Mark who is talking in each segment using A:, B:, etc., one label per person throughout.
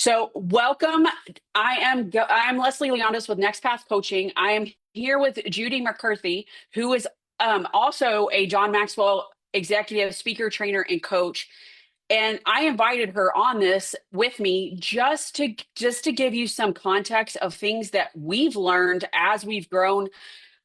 A: So welcome. I am Leslie Leondis with Next Path Coaching. I am here with Judy McCurtey, who is also a John Maxwell executive speaker, trainer, and coach. And I invited her on this with me just to give you some context of things that we've learned as we've grown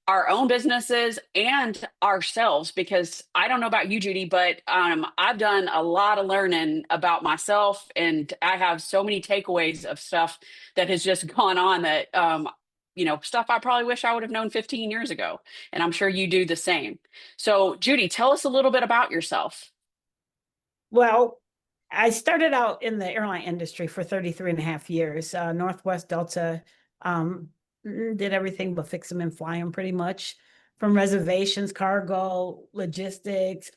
A: our own businesses and ourselves, because I don't know about you, Judy, but I've done a lot of learning about myself, and I have so many takeaways of stuff that has just gone on that stuff I probably wish I would have known 15 years ago, and I'm sure you do the same. So Judy, tell us a little bit about yourself.
B: Well, I started out in the airline industry for 33 and a half years. Northwest, Delta, did everything but fix them and fly them pretty much, from reservations, cargo, logistics,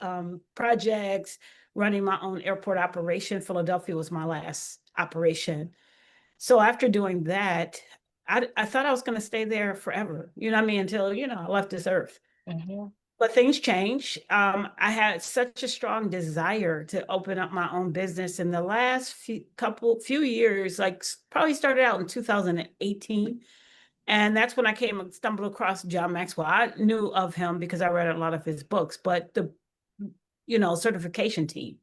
B: projects, running my own airport operation. Philadelphia was my last operation. So after doing that, I thought I was going to stay there forever, you know what I mean, until, I left this earth. But things change. I had such a strong desire to open up my own business in the last few years, like probably started out in 2018. And that's when I stumbled across John Maxwell. I knew of him because I read a lot of his books, but the, certification team.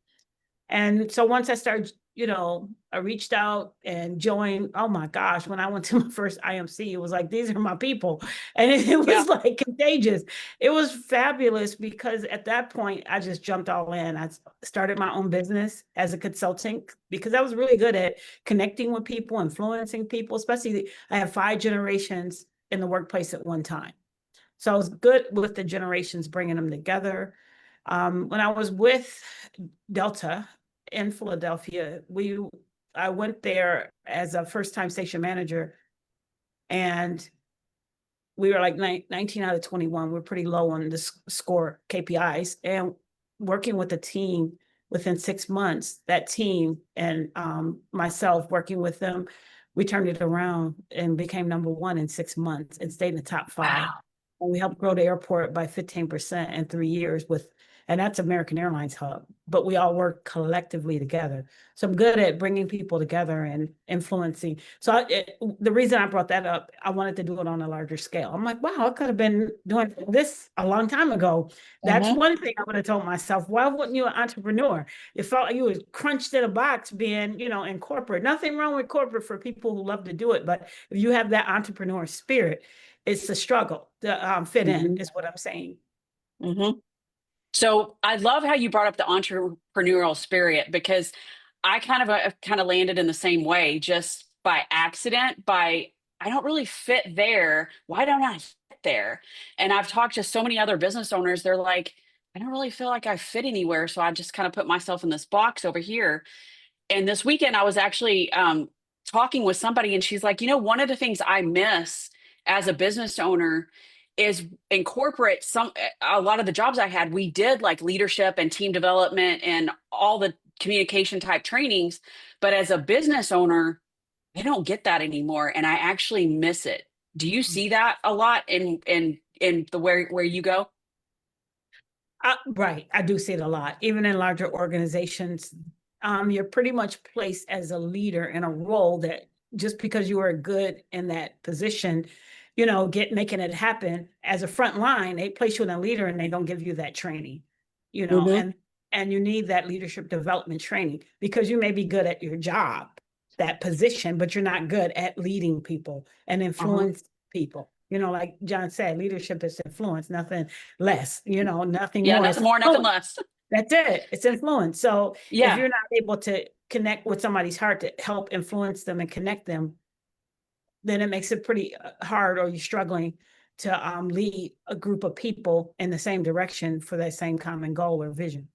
B: And so once I started, I reached out and joined. Oh my gosh, when I went to my first IMC, it was like, these are my people. And it was like contagious. It was fabulous because at that point, I just jumped all in. I started my own business as a consultant because I was really good at connecting with people, influencing people, especially I have 5 generations in the workplace at one time. So I was good with the generations, bringing them together. When I was with Delta in Philadelphia, I went there as a first-time station manager, and we were like 19 out of 21. We're pretty low on the score KPIs, and working with a team within 6 months, that team and myself working with them, we turned it around and became #1 in 6 months and stayed in the top 5.
A: Wow.
B: And we helped grow the airport by 15% in 3 years and that's American Airlines hub, but we all work collectively together. So I'm good at bringing people together and influencing. So the reason I brought that up, I wanted to do it on a larger scale. I'm like, wow, I could have been doing this a long time ago. That's one thing I would have told myself. Why wouldn't you an entrepreneur? It felt like you was crunched in a box being, in corporate. Nothing wrong with corporate for people who love to do it. But if you have that entrepreneur spirit, it's a struggle to fit in, is what I'm saying.
A: So I love how you brought up the entrepreneurial spirit, because I kind of landed in the same way, just by accident. I don't really fit there. Why don't I fit there? And I've talked to so many other business owners. They're like, I don't really feel like I fit anywhere. So I just kind of put myself in this box over here. And this weekend I was actually talking with somebody, and she's like, one of the things I miss as a business owner is in corporate, a lot of the jobs I had, we did like leadership and team development and all the communication type trainings. But as a business owner, I don't get that anymore, and I actually miss it. Do you see that a lot in the where you go?
B: Right, I do see it a lot, even in larger organizations. You're pretty much placed as a leader in a role that just because you are good in that position, making it happen as a front line, they place you in a leader and they don't give you that training, and you need that leadership development training because you may be good at your job, that position, but you're not good at leading people and influence people. Like John said, leadership is influence, nothing less, nothing more.
A: Nothing more, nothing less.
B: That's it. It's influence. So if you're not able to connect with somebody's heart to help influence them and connect them, then it makes it pretty hard, or you're struggling to lead a group of people in the same direction for that same common goal or vision.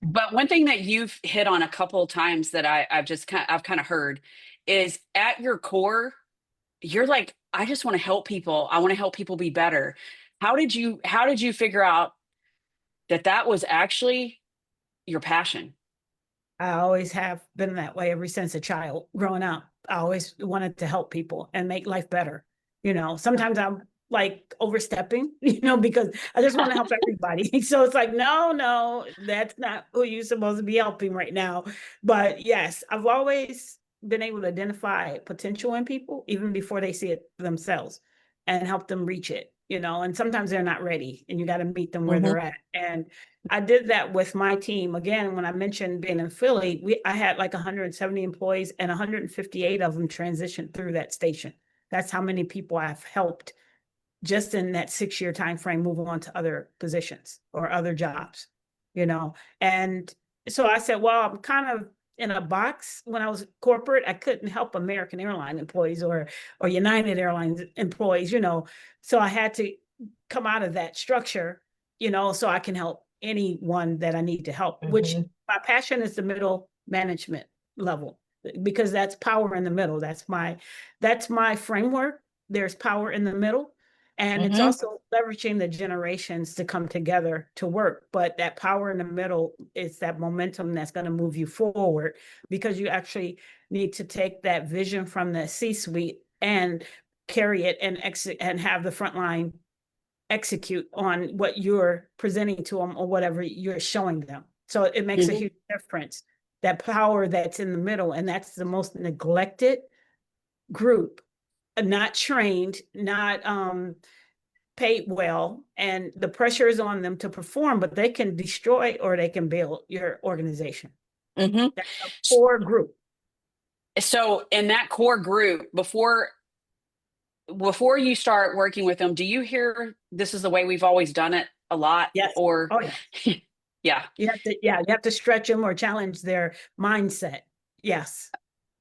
A: But one thing that you've hit on a couple of times that I've kind of heard is, at your core, you're like, I just want to help people. I want to help people be better. How did you figure out that was actually your passion?
B: I always have been that way ever since a child growing up. I always wanted to help people and make life better. Sometimes I'm like overstepping, because I just want to help everybody. So it's like, no, that's not who you're supposed to be helping right now. But yes, I've always been able to identify potential in people even before they see it themselves and help them reach it, and sometimes they're not ready and you got to meet them where
A: Mm-hmm.
B: they're at. And I did that with my team. Again, when I mentioned being in Philly, I had like 170 employees and 158 of them transitioned through that station. That's how many people I've helped just in that 6-year time frame move on to other positions or other jobs, you know. And so I said, well, I'm kind of in a box. When I was corporate, I couldn't help American Airline employees or United Airlines employees, so I had to come out of that structure, so I can help anyone that I need to help, which
C: Mm-hmm.
B: my passion is the middle management level, because that's power in the middle. That's my framework. There's power in the middle. And it's
A: Mm-hmm.
B: also leveraging the generations to come together to work. But that power in the middle is that momentum that's going to move you forward, because you actually need to take that vision from the C-suite and carry it and have the front line execute on what you're presenting to them or whatever you're showing them. So it makes a
A: Mm-hmm.
B: huge difference. That power that's in the middle, and that's the most neglected group, not trained, not paid well, and the pressure is on them to perform, but they can destroy or they can build your organization.
A: Mm-hmm.
B: That's a core group.
A: So in that core group, before you start working with them, do you hear this is the way we've always done it a lot?
B: Yes.
A: Or
B: Oh, yeah.
A: yeah.
B: You have to stretch them or challenge their mindset. Yes.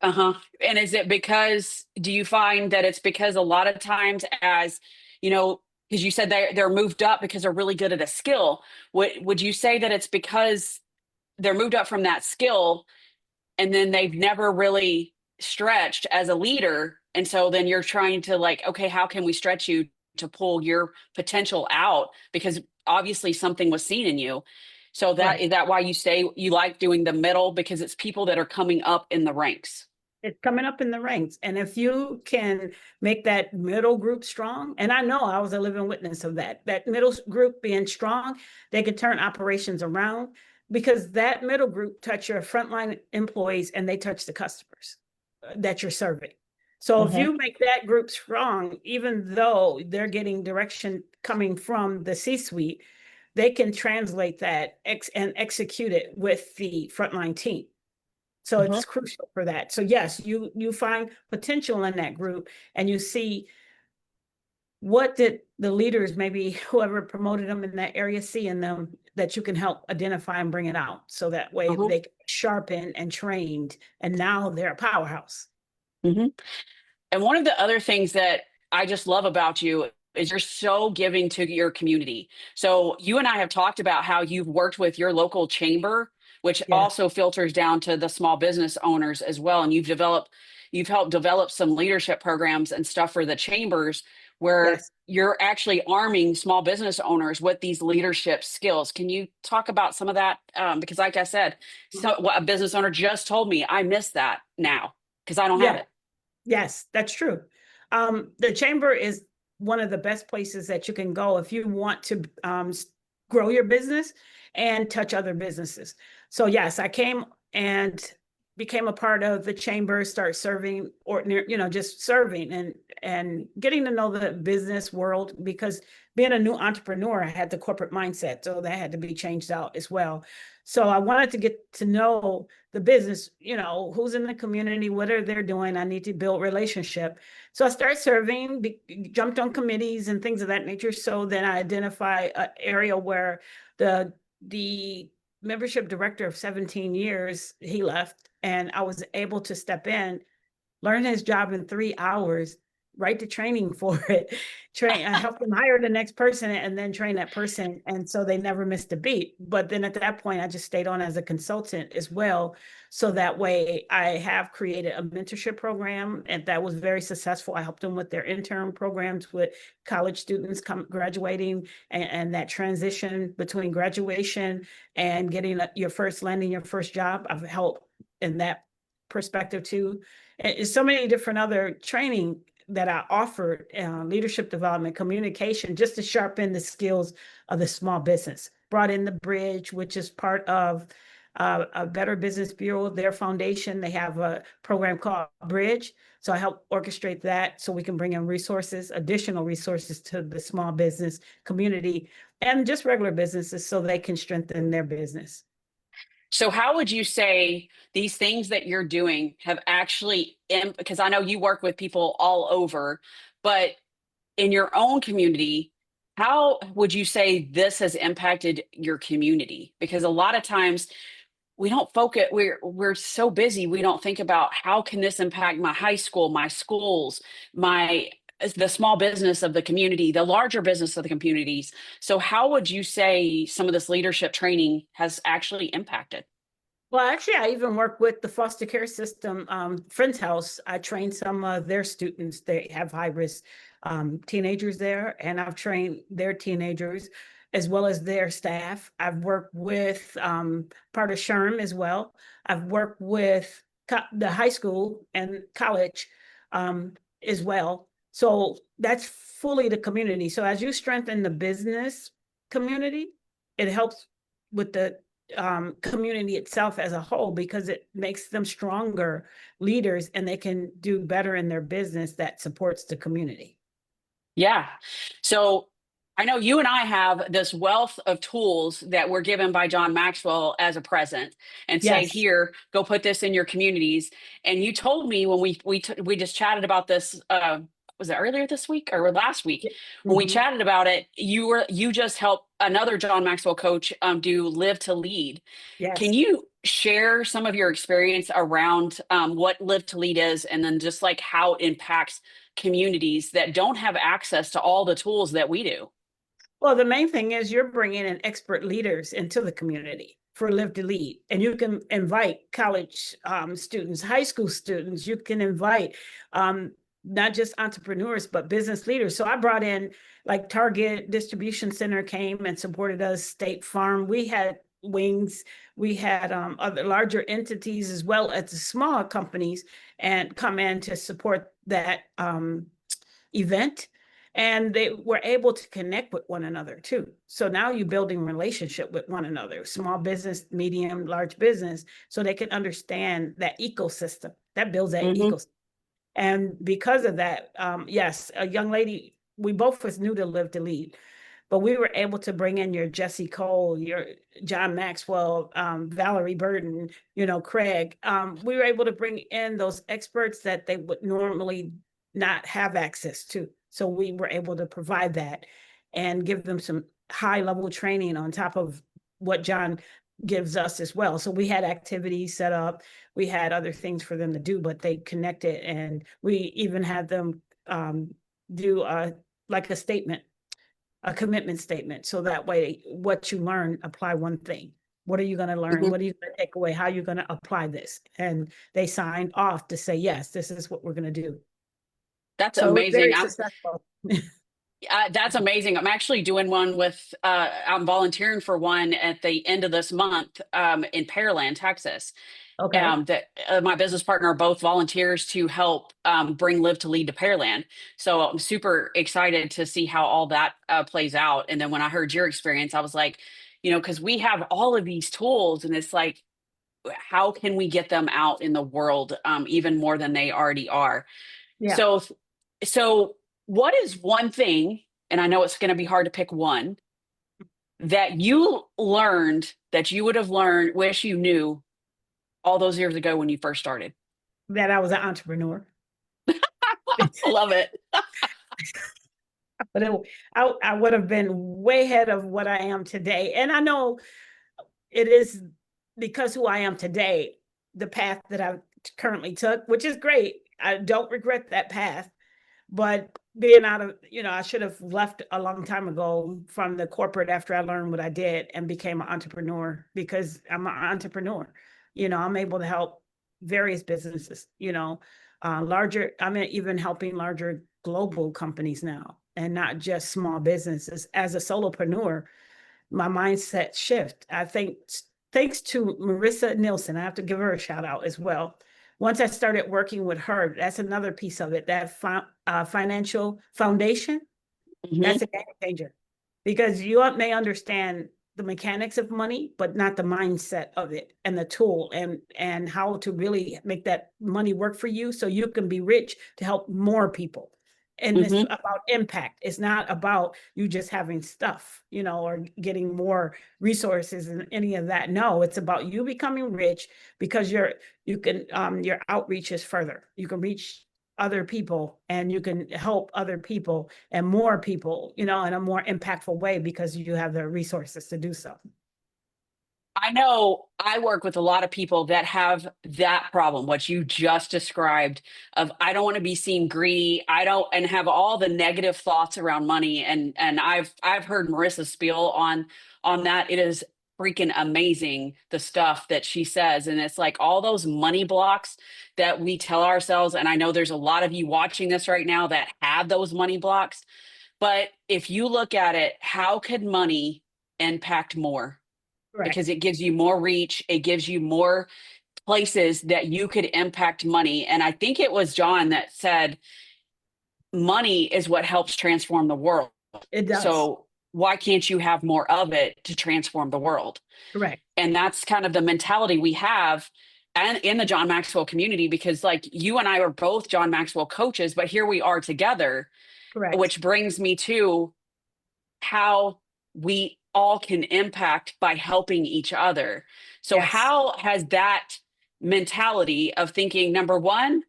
A: Uh-huh. And is it because, do you find that it's because a lot of times, as you know, because you said they're moved up because they're really good at a skill, would you say that it's because they're moved up from that skill and then they've never really stretched as a leader, and so then you're trying to, like, okay, how can we stretch you to pull your potential out, because obviously something was seen in you? So
B: Right.
A: is that why you say you like doing the middle, because it's people that are coming up in the ranks?
B: It's coming up in the ranks. And if you can make that middle group strong, and I know I was a living witness of that middle group being strong, they can turn operations around, because that middle group touch your frontline employees and they touch the customers that you're serving. So if
A: Mm-hmm.
B: you make that group strong, even though they're getting direction coming from the C-suite, they can translate that and execute it with the frontline team. So
A: Mm-hmm.
B: it's crucial for that. So yes, you find potential in that group, and you see what did the leaders, maybe whoever promoted them in that area, see in them that you can help identify and bring it out. So that way
A: Uh-huh.
B: they sharpen and trained, and now they're a powerhouse.
A: Mm-hmm. And one of the other things that I just love about you is you're so giving to your community. So you and I have talked about how you've worked with your local chamber, which
B: Yes,
A: also filters down to the small business owners as well. And you've helped develop some leadership programs and stuff for the chambers, where
B: yes.
A: you're actually arming small business owners with these leadership skills. Can you talk about some of that? Because like I said, so what a business owner just told me, I miss that now because I don't have
B: Yeah,
A: it.
B: yes, that's true. The chamber is one of the best places that you can go if you want to grow your business and touch other businesses. So yes, I came and became a part of the chamber, start serving ordinary, just serving and getting to know the business world, because being a new entrepreneur, I had the corporate mindset, so that had to be changed out as well. So I wanted to get to know the business, who's in the community, what are they doing? I need to build relationship. So I started serving, jumped on committees and things of that nature. So then I identify an area where the membership director of 17 years, he left, and I was able to step in, learn his job in 3 hours, write the training for it, I help them hire the next person and then train that person. And so they never missed a beat. But then at that point, I just stayed on as a consultant as well. So that way I have created a mentorship program, and that was very successful. I helped them with their intern programs with college students graduating, and that transition between graduation and getting landing your first job. I've helped in that perspective too. And so many different other training that I offered, leadership development, communication, just to sharpen the skills of the small business. Brought in the bridge, which is part of a Better Business Bureau, their foundation. They have a program called Bridge. So I help orchestrate that so we can bring in resources, additional resources to the small business community and just regular businesses so they can strengthen their business.
A: So how would you say these things that you're doing have actually, because I know you work with people all over, but in your own community, how would you say this has impacted your community? Because a lot of times we don't focus, we're so busy, we don't think about how can this impact my high school, my schools, my the small business of the community, the larger business of the communities. So how would you say some of this leadership training has actually impacted?
B: Well, actually, I even work with the foster care system, Friends House. I train some of their students. They have high risk teenagers there, and I've trained their teenagers as well as their staff. I've worked with part of SHRM as well. I've worked with the high school and college as well. So that's fully the community. So as you strengthen the business community, it helps with the community itself as a whole because it makes them stronger leaders and they can do better in their business that supports the community.
A: Yeah. So I know you and I have this wealth of tools that were given by John Maxwell as a present and say,
B: Yes.
A: here, go put this in your communities. And you told me when we just chatted about this, was it earlier this week or last week? When we
B: Mhm.
A: chatted about it, you just helped another John Maxwell coach do Live to Lead. Can
B: Yes.
A: you share some of your experience around what Live to Lead is, and then just like how it impacts communities that don't have access to all the tools that we do?
B: Well, the main thing is you're bringing in expert leaders into the community for Live to Lead. And you can invite college students, high school students. You can invite not just entrepreneurs, but business leaders. So I brought in like Target Distribution Center came and supported us, State Farm. We had wings. We had other larger entities as well as the small companies and come in to support that event, and they were able to connect with one another too. So now you're building relationship with one another, small business, medium, large business, so they can understand that ecosystem that builds that
A: Hmm.
B: ecosystem. And because of that, yes, a young lady, we both was new to Live to Lead, but we were able to bring in your Jesse Cole, your John Maxwell, Valerie Burton, Craig. We were able to bring in those experts that they would normally not have access to. So we were able to provide that and give them some high level training on top of what John gives us as well. So we had activities set up, we had other things for them to do, but they connected, and we even had them do like a statement, a commitment statement. So that way, what you learn, apply one thing. What are you going to learn?
A: Hmm.
B: What are you going to take away? How are you going to apply this? And they signed off to say, yes, this is what we're going to do.
A: That's
B: So it was
A: amazing.
B: very successful.
A: That's amazing. I'm actually doing one with, I'm volunteering for one at the end of this month in Pearland, Texas.
B: Okay.
A: That my business partner are both volunteers to help bring Live to Lead to Pearland. So I'm super excited to see how all that plays out. And then when I heard your experience, I was like, because we have all of these tools, and it's like, how can we get them out in the world even more than they already are?
B: Yeah.
A: So, so what is one thing, and I know it's going to be hard to pick one, that you learned that you would have learned, wish you knew all those years ago when you first started?
B: That I was an entrepreneur.
A: I love it.
B: But I would have been way ahead of what I am today. And I know it is because who I am today, the path that I currently took, which is great. I don't regret that path. But being out of, I should have left a long time ago from the corporate after I learned what I did and became an entrepreneur, because I'm an entrepreneur. I'm able to help various businesses, larger, I'm even helping larger global companies now and not just small businesses. As a solopreneur, my mindset shift. I think thanks to Marissa Nielsen, I have to give her a shout out as well. Once I started working with her, that's another piece of it. That financial foundation,
A: Hmm.
B: that's a game changer, because you may understand the mechanics of money, but not the mindset of it and the tool and how to really make that money work for you so you can be rich to help more people. And it's
A: Hmm.
B: about impact. It's not about you just having stuff, or getting more resources and any of that. No, it's about you becoming rich because your outreach is further. You can reach other people and you can help other people and more people, in a more impactful way because you have the resources to do so.
A: I know I work with a lot of people that have that problem, what you just described of I don't want to be seen greedy. I don't and have all the negative thoughts around money. And I've heard Marissa spiel on that. It is freaking amazing the stuff that she says. And it's like all those money blocks that we tell ourselves. And I know there's a lot of you watching this right now that have those money blocks. But if you look at it, how could money impact more?
B: Correct.
A: Because it gives you more reach, it gives you more places that you could impact money. And I think it was John that said money is what helps transform the world.
B: It does.
A: So why can't you have more of it to transform the world?
B: Correct.
A: And that's kind of the mentality we have and in the John Maxwell community, because like you and I are both John Maxwell coaches, but here we are together,
B: Correct.
A: which brings me to how we all can impact by helping each other. So,
B: Yes.
A: how has that mentality of thinking, number one,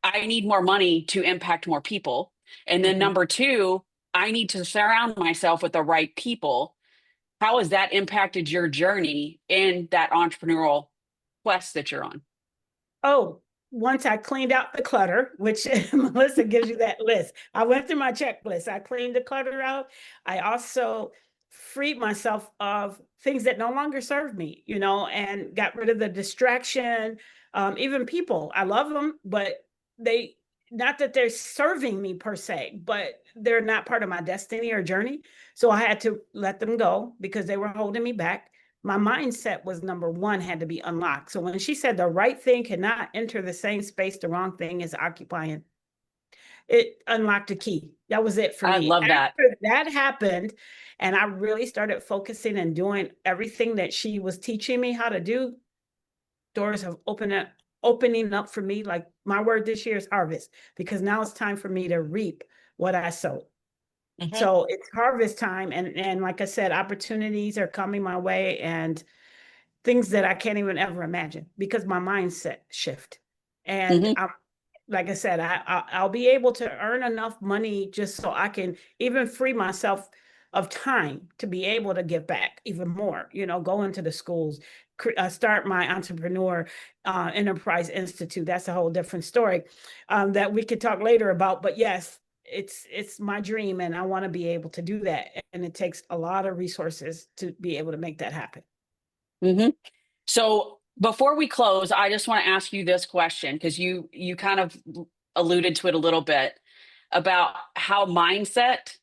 A: I need more money to impact more people. And then
B: Mhm.
A: number two, I need to surround myself with the right people. How has that impacted your journey in that entrepreneurial quest that you're on?
B: Oh, once I cleaned out the clutter, which Melissa gives you that list. I went through my checklist. I cleaned the clutter out. I also freed myself of things that no longer serve me, and got rid of the distraction. Even people, I love them, but they, not that they're serving me per se, but they're not part of my destiny or journey. So I had to let them go because they were holding me back. My mindset was number one, had to be unlocked. So when she said the right thing cannot enter the same space the wrong thing is occupying, it unlocked a key. That was it for
A: I
B: me.
A: love that.
B: After that happened, and I really started focusing and doing everything that she was teaching me how to do, doors have opening up for me. Like my word this year is harvest, because now it's time for me to reap what I sowed.
A: Mhm.
B: So it's harvest time, and like I said, opportunities are coming my way, and things that I can't even ever imagine because my mindset shift. And
A: Mhm.
B: like I said, I'll be able to earn enough money just so I can even free myself of time to be able to give back even more. Go into the schools, start my entrepreneur enterprise institute. That's a whole different story that we could talk later about. But yes, it's my dream, and I want to be able to do that. And it takes a lot of resources to be able to make that happen.
A: Mhm. So before we close, I just want to ask you this question because you kind of alluded to it a little bit about how mindset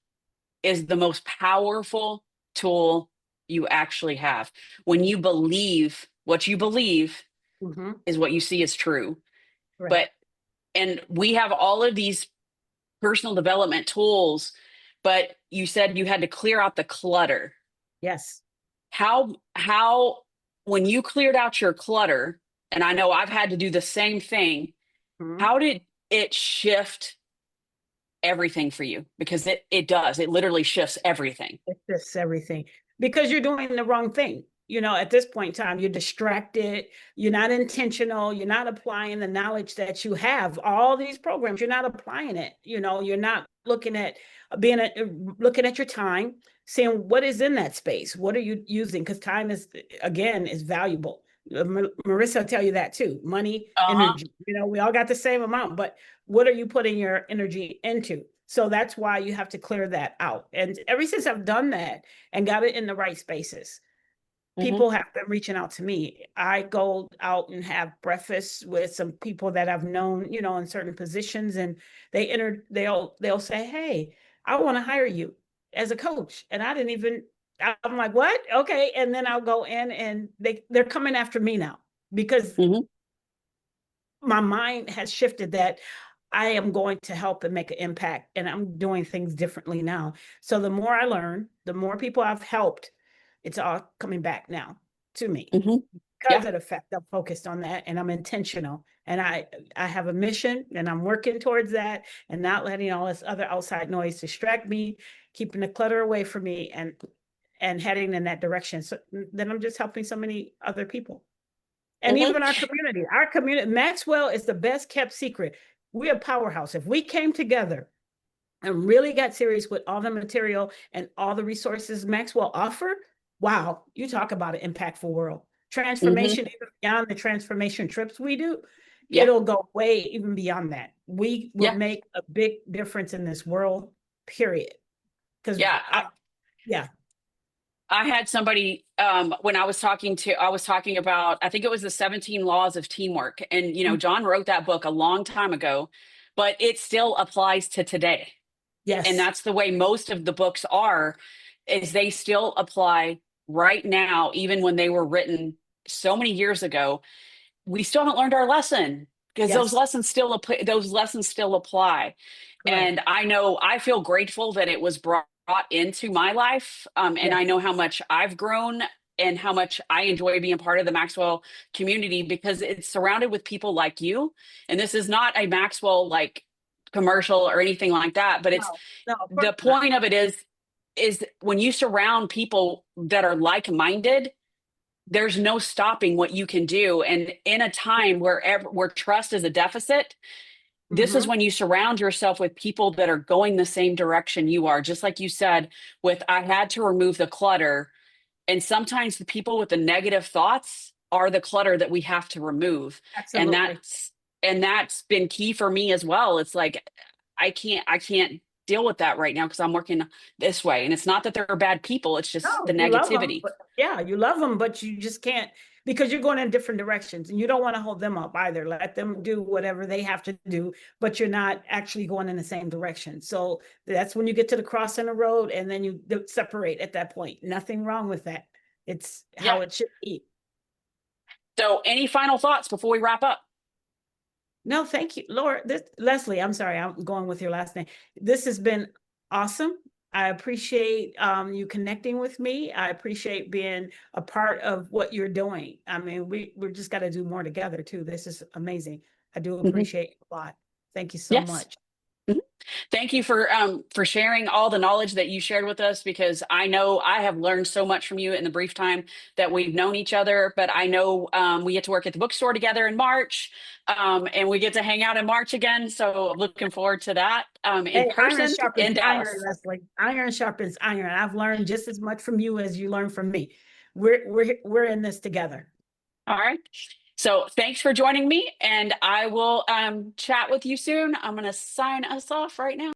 A: is the most powerful tool you actually have. When you believe what you believe
B: Hmm.
A: is what you see as true.
B: Right.
A: But and we have all of these personal development tools, but you said you had to clear out the clutter.
B: Yes.
A: How when you cleared out your clutter, and I know I've had to do the same thing,
B: Mhm.
A: how did it shift everything for you? Because it does. It literally shifts everything.
B: It's just everything because you're doing the wrong thing. At this point in time, you're distracted. You're not intentional. You're not applying the knowledge that you have. All these programs, you're not applying it. You're not looking at looking at your time, seeing what is in that space. What are you using? Because time is, again, is valuable. Marissa will tell you that too. Money,
A: Uh-huh.
B: energy. We all got the same amount, but what are you putting your energy into? So that's why you have to clear that out. And ever since I've done that and got it in the right spaces,
A: Hmm.
B: people have been reaching out to me. I go out and have breakfast with some people that I've known, in certain positions, and they'll say, "Hey, I want to hire you as a coach," and I didn't even. I'm like, "What? Okay," and then I'll go in, and they're coming after me now because
A: Hmm.
B: my mind has shifted that I am going to help and make an impact, and I'm doing things differently now. So the more I learn, the more people I've helped, it's all coming back now to me.
A: Hmm.
B: Because
A: Yeah.
B: of the fact I'm focused on that and I'm intentional and I have a mission and I'm working towards that and not letting all this other outside noise distract me, keeping the clutter away from me and heading in that direction. So then I'm just helping so many other people. And
A: Hmm.
B: even our community, Maxwell is the best kept secret. We're a powerhouse. If we came together and really got serious with all the material and all the resources Maxwell offer, wow, you talk about an impactful world.
A: Hmm.
B: Transformation, even beyond the transformation trips we do,
A: Yeah.
B: it'll go way even beyond that. We will
A: Yeah.
B: make a big difference in this world, period. Because
A: Yeah.
B: yeah,
A: I had somebody when I was talking about, I think it was the 17 laws of teamwork. And, John wrote that book a long time ago, but it still applies to today. And
B: yes,
A: that's the way most of the books are, is they still apply right now, even when they were written so many years ago. We still haven't learned our lesson because
B: yes,
A: those lessons still apply.
B: correct.
A: And I feel grateful that it was brought into my life. And
B: Yes,
A: I know how much I've grown and how much I enjoy being part of the Maxwell community because it's surrounded with people like you. And this is not a Maxwell like commercial or anything like that, but it's
B: no, no, of course
A: the
B: not.
A: point of it is when you surround people that are like-minded, there's no stopping what you can do. And in a time where trust is a deficit, this is
B: Mm-hmm.
A: when you surround yourself with people that are going the same direction you are. Just like you said, I had to remove the clutter. And sometimes the people with the negative thoughts are the clutter that we have to remove. And
B: Absolutely.
A: that's been key for me as well. It's like I can't deal with that right now because I'm working this way. And it's not that they're bad people, it's just the
B: No, you love them,
A: negativity.
B: but yeah, you love them, but you just can't because you're going in different directions and you don't want to hold them up either. Let them do whatever they have to do, but you're not actually going in the same direction. So that's when you get to the cross in the road and then you separate at that point. Nothing wrong with that. It's
A: Yeah.
B: how it should be.
A: So any final thoughts before we wrap up?
B: No, thank you, Laura. Leslie, I'm sorry, I'm going with your last name. This has been awesome. I appreciate you connecting with me. I appreciate being a part of what you're doing. I mean, we're just got to do more together too. This is amazing. I do
A: Mhm.
B: appreciate it a lot. Thank you so
A: Yes.
B: much.
A: Mhm. Thank you for sharing all the knowledge that you shared with us because I know I have learned so much from you in the brief time that we've known each other. But I know we get to work at the bookstore together in March, and we get to hang out in March again. So looking forward to that in
B: Hey, iron
A: person
B: sharpens
A: in
B: iron,
A: Dallas.
B: Leslie. Iron sharpens iron. I've learned just as much from you as you learn from me. We're in this together.
A: All right. So thanks for joining me, and I will chat with you soon. I'm going to sign us off right now.